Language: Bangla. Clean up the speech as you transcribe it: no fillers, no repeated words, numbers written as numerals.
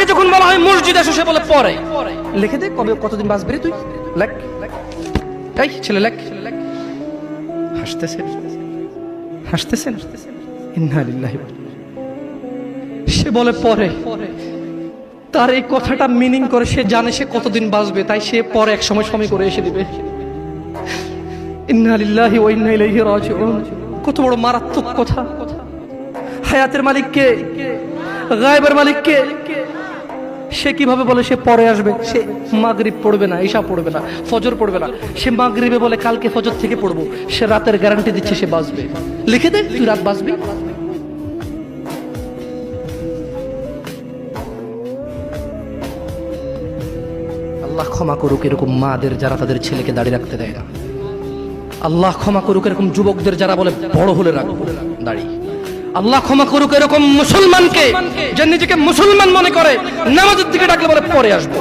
তাকে যখন বলা হয় মসজিদে এসে, সে বলে পরে। লিখে দে কবে কতদিন বাঁচবি রে তুই, লেখ। এই ছেলে লেখ। হাসতেছেন হাসতেছেন, ইন্না লিল্লাহি। সে বলে পরে। তার এই কথাটা মিনিং করে সে জানে সে কতদিন বাঁচবে, তাই সে পরে এক সময় সময় করে এসে দিবে। ইন্না লিল্লাহি ওয়া ইন্না ইলাইহি রাজিউন। কত বড় মারাত্মক কথা। হায়াতের মালিক কে? গায়েবের মালিক কে? সে কিভাবে বলে সে পরে আসবে? সে মাগরিব পড়বে না, ঈশা পড়বে না, ফজর পড়বে না। সে মাগরিবে বলে কালকে ফজর থেকে পড়বো। সে রাতের গ্যারান্টি দিচ্ছে সে বাঁচবে। লিখে দে তুই রাত বাঁচবি। আল্লাহ ক্ষমা করুক এরকম মাদের যারা তাদের ছেলেকে দাড়ি রাখতে দেয় না। আল্লাহ ক্ষমা করুক এরকম যুবকদের যারা বলে বড় হলে রাখবো দাড়ি। আল্লাহ ক্ষমা করুক এরকম মুসলমানকে যে নিজেকে মুসলমান মনে করে নামাজের দিকে ডাকলে বলে পরে আসবো।